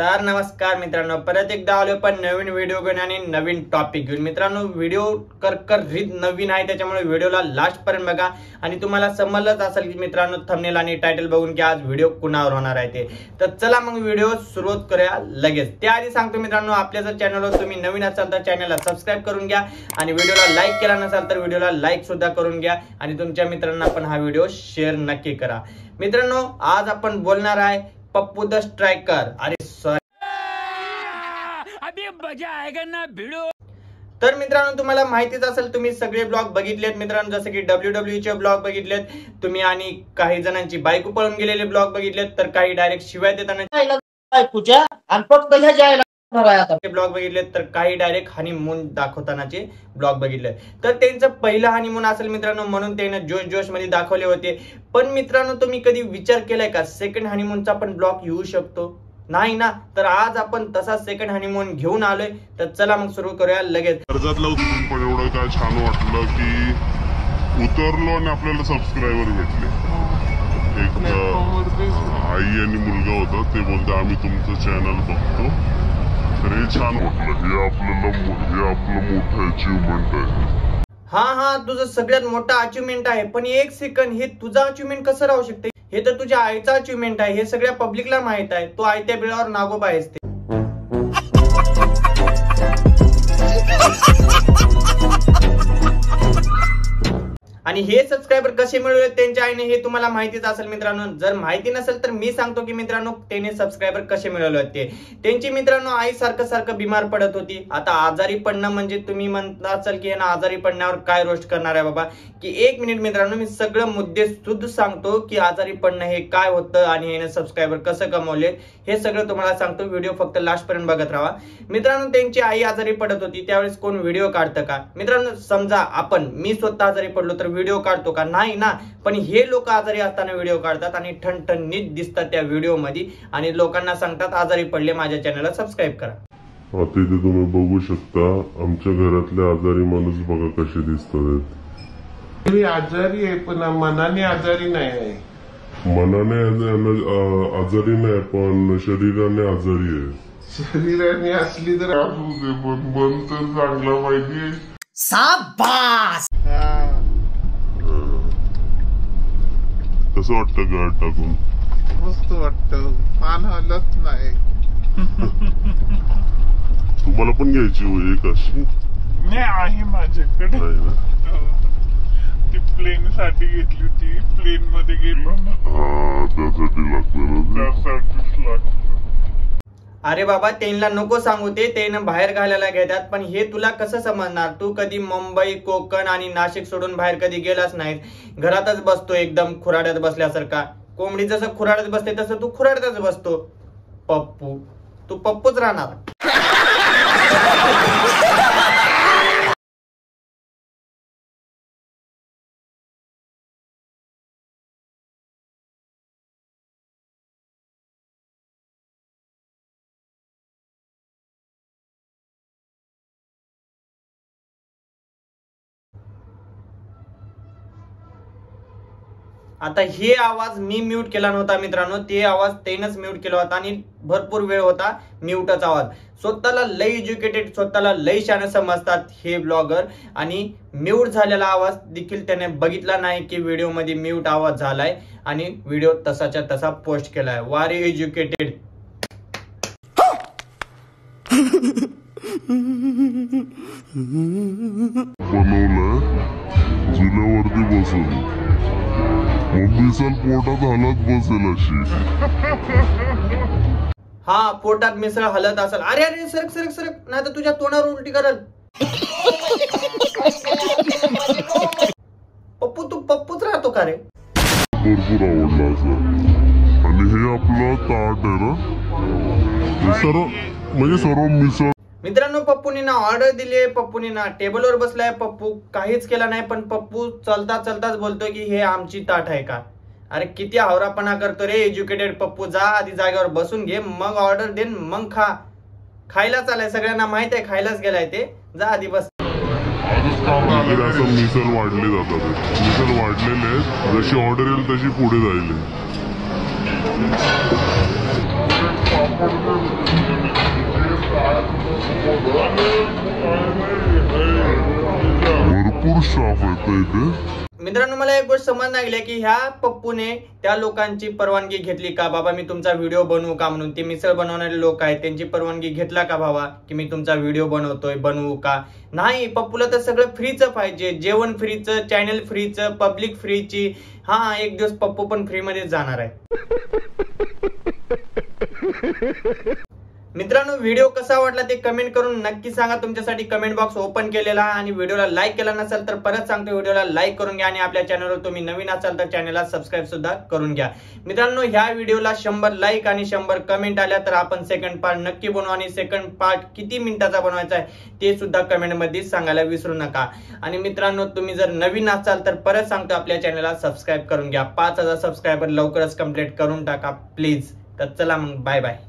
तर नमस्कार मित्रांनो, परत एकदा आलो पण नवीन व्हिडिओ घेऊन आणि नवीन टॉपिक घेऊन। मित्रांनो, व्हिडिओ करकरीत नवीन आहे, त्याच्यामुळे व्हिडिओला लास्ट पर्यंत बघा आणि तुम्हाला समजलंच असेल की मित्रांनो थंबनेल आणि टायटल बघून की आज व्हिडिओ कुणावर होणार आहे ते। तर चला मग व्हिडिओ सुरुवात करूया लगेच। त्याआधी सांगतो मित्रांनो, आपल्या जर चॅनलवर तुम्ही नवीन असाल तर चॅनलला सबस्क्राइब करून घ्या आणि व्हिडिओला लाईक केला नसेल तर व्हिडिओला लाईक सुद्धा करून घ्या आणि तुमच्या मित्रांना पण हा व्हिडिओ शेअर नक्की करा। मित्रांनो, आज आपण बोलणार आहे पप्पू द स्ट्रायकर। अरे अभी मजा आएगा ना भिड़ो। तर मित्रांनो, तुम्हाला माहितीच असेल, तुम्ही सगळे ब्लॉग बघितलेत मित्रांनो, जसे की WWE चे ब्लॉग बघितलेत तुम्ही आणि काही जणांची बायको पळून गेलेले ब्लॉग बघितलेत, तर काही डायरेक्ट शिवाय देताना बायकोच्या आणि फक्त ह्या जायला ब्लॉग बघितलेत, तर काही डायरेक्ट हनीमून दाखवतानाचे ब्लॉग बघितले। तर त्यांचं पहिलं हनीमून असेल मित्रांनो, म्हणून त्याने जोश जोश मध्ये दाखवले होते। पण मित्रांनो, तुम्ही कधी विचार केलाय का सेकंड हनीमूनचा पण ब्लॉग येऊ शकतो? नाही ना। तर आज आपण तसा सेकंड हनीमून घेऊन आलोय, तर चला मग सुरू करूया लगेच। कर्जातला उतरून पण एवढं काय छान वाटलं की उतरलो आणि आपल्याला सबस्क्रायबर भेटले। एक आई आणि मुलगा होता, ते बोलते आम्ही तुमचं चॅनल बघतो, तर हे छान वाटलं। हे आपलं मोठं अचीवमेंट आहे। हा, तुझं सगळ्यात मोठा अचीवमेंट आहे। पण एक सेकंड, हे तुझा अचीवमेंट कसं राहू शकते? हे तर तुझ्या आईचा अचीवमेंट आहे, हे सगळ्या पब्लिकला माहित आहे। तो आयत्या बिळावर नागोबा आहेस ते। आणि हे सबस्क्रायबर कसे मिळवले त्यांच्या आईने, हे तुम्हाला माहितीच असेल मित्रांनो। जर माहिती नसेल तर मी सांगतो की मित्रांनो, त्याने सबस्क्रायबर कसे मिळवले होते। त्यांची मित्रांनो आई सारखं बिमार पडत होती। आता आजारी पडणं म्हणजे तुम्ही म्हणता असाल की ना आजारी पडण्यावर काय रोस्ट करणार आहे बाबा, की एक मिनिट मित्रांनो, मी सगळं मुद्दे शुद्ध सांगतो की आजारी पडणं हे काय होतं आणि याने सबस्क्रायबर कसं कमवले हे सगळं तुम्हाला सांगतो। व्हिडिओ फक्त लास्ट पर्यंत बघत राहा मित्रांनो। त्यांची आई आजारी पडत होती, त्यावेळेस कोण व्हिडिओ काढतं का मित्रांनो? समजा मी स्वतः आजारी पडलो तर व्हिडिओ काढतो का? नाही ना। पण हे लोक आजारी असताना व्हिडिओ काढतात आणि ठणठणीत दिसतात त्या व्हिडिओ मध्ये आणि लोकांना सांगतात आजारी पडले, माझ्या चॅनलला सबस्क्राइब करा। आता इथे तुम्ही बघू शकता आमच्या घरातले आजारी माणूस बघा कसे दिसतात। मी आजारी आहे पण मनाने आजारी नाही आहे। मनाने आजारी नाही पण शरीराने आजारी आहे। शरीराने असली तर मन तर चांगला पाहिजे। शाबास। कसं वाटतं गाड टाकून? मस्त वाटतं, मान हलत नाही। तुम्हाला पण घ्यायची होय एक अशी? नाही आहे माझ्याकडे। ती प्लेन साठी घेतली होती, प्लेन मध्ये गेलो ना। त्यासाठी लागतं ना? त्यासाठीच लागतं। अरे बाबा, त्यांना नको सांगू, त्यानं बाहेर घालायला घेतात। पण हे तुला कसं समजणार? तू कधी मुंबई, कोकण आणि नाशिक सोडून बाहेर कधी गेलाच नाही, घरातच बसतो एकदम खुराड्यात बसल्यासारखा। कोंबडी जसं खुराड्यात बसते तसं तू खुराड्यातच बसतो। पप्पू, तू पप्पूच राहणार। आता हे आवाज मी म्यूट केला नव्हता मित्रांनो, ते आवाज त्यानंच म्यूट केला होता आणि भरपूर वेळ होता म्यूटच आवाज। स्वतःला लय एज्युकेटेड, स्वतःला लय शाणे समजतात हे ब्लॉगर, आणि म्यूट झालेला आवाज देखील त्याने बघितला नाही की व्हिडिओ मध्ये म्यूट आवाज झालाय आणि व्हिडिओ तसाच्या तसा पोस्ट केलाय। वारे एज्युकेटेड। बनवलंय जुन्यावरती बसवलं, मिसल पोटात हलत बसेल अशी। हा, पोटात मिसळ हलत असेल। अरे सरक सरक सरक, नाही तर तुझ्या तोंडावर उलटी करल। पप्पू, तू पप्पूच राहतो का रे? भरपूर आवडला असं। आणि हे आपलं ताट आहे ना, सर्व मिसळ। मित्रांनो, पप्पूनी ना ऑर्डर दिली, पप्पूनी ना टेबलवर बसलाय, पप्पू काहीच केला नाही, पण पप्पू चलताच बोलतोय की हे आमची ताट आहे का? अरे किती हावरापणा करतो रे एज्युकेटेड पप्पू। जा आधी जागेवर बसून घे, मग ऑर्डर दे, मग खा। खायला चालाय, सगळ्यांना माहित आहे खायलाच गेलाय ते। जा आधी बस। असं मिसळ वाढले जातात, मिसळ वाढलेले आहेत, जशी ऑर्डर येईल तशी पुढे जाईल। स्टाफ आहे इथे? मित्रांनो, मला एक गोष्ट समज लागली की ह्या पप्पूने त्या लोकांची परवानगी घेतली का, बाबा मी तुमचा व्हिडिओ बनवू का म्हणून. ते मिसळ बनवणारे लोक आहेत, त्यांची परवानगी घेतला का बाबा की मी तुमचा व्हिडिओ बनवतोय, बनवू का? नाही, पप्पूला तर सगळं फ्रीच पाहिजे. जेवण फ्रीचं, चॅनल फ्रीचं, पब्लिक फ्रीची. हा, एक दिवस पप्पू पण फ्री मध्ये जाणार आहे. मित्रांनो, व्हिडिओ कसा वाटला ते कमेंट करून नक्की सांगा. तुमच्यासाठी कमेंट बॉक्स ओपन केलेला आहे. आणि व्हिडिओला लाईक केला नसेल तर परत सांगतो, व्हिडिओला लाईक करून घ्या. आणि आपल्या चॅनलवर तुम्ही नवीन असाल तर चॅनलला सबस्क्राईब सुद्धा करून घ्या. मित्रांनो, ह्या व्हिडिओला 100 लाईक आणि 100 कमेंट आल्या तर आपण सेकंड पार्ट नक्की बनवू. आणि सेकंड पार्ट किती मिनिटाचा बनवायचा आहे ते सुद्धा कमेंट मध्ये सांगायला विसरू नका. आणि मित्रांनो, तुम्ही जर नवीन असाल तर परत सांगतो, आपल्या चॅनलला सबस्क्राईब करून घ्या. 5000 सबस्क्रायबर लवकरच कंप्लीट करून टाका प्लीज. तर चला मग, बाय बाय.